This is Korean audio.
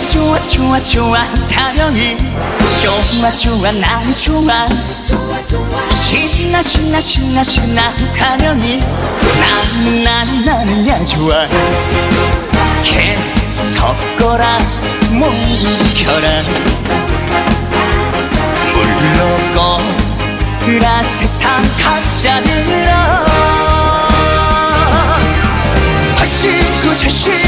좋아 좋아 좋아 타령이 좋아 좋아 난 좋아 신나 신나 신나 신나 타령이 나는야 좋아 계속 거라 못 이겨라 물러거라 세상 가짜들아 89, 70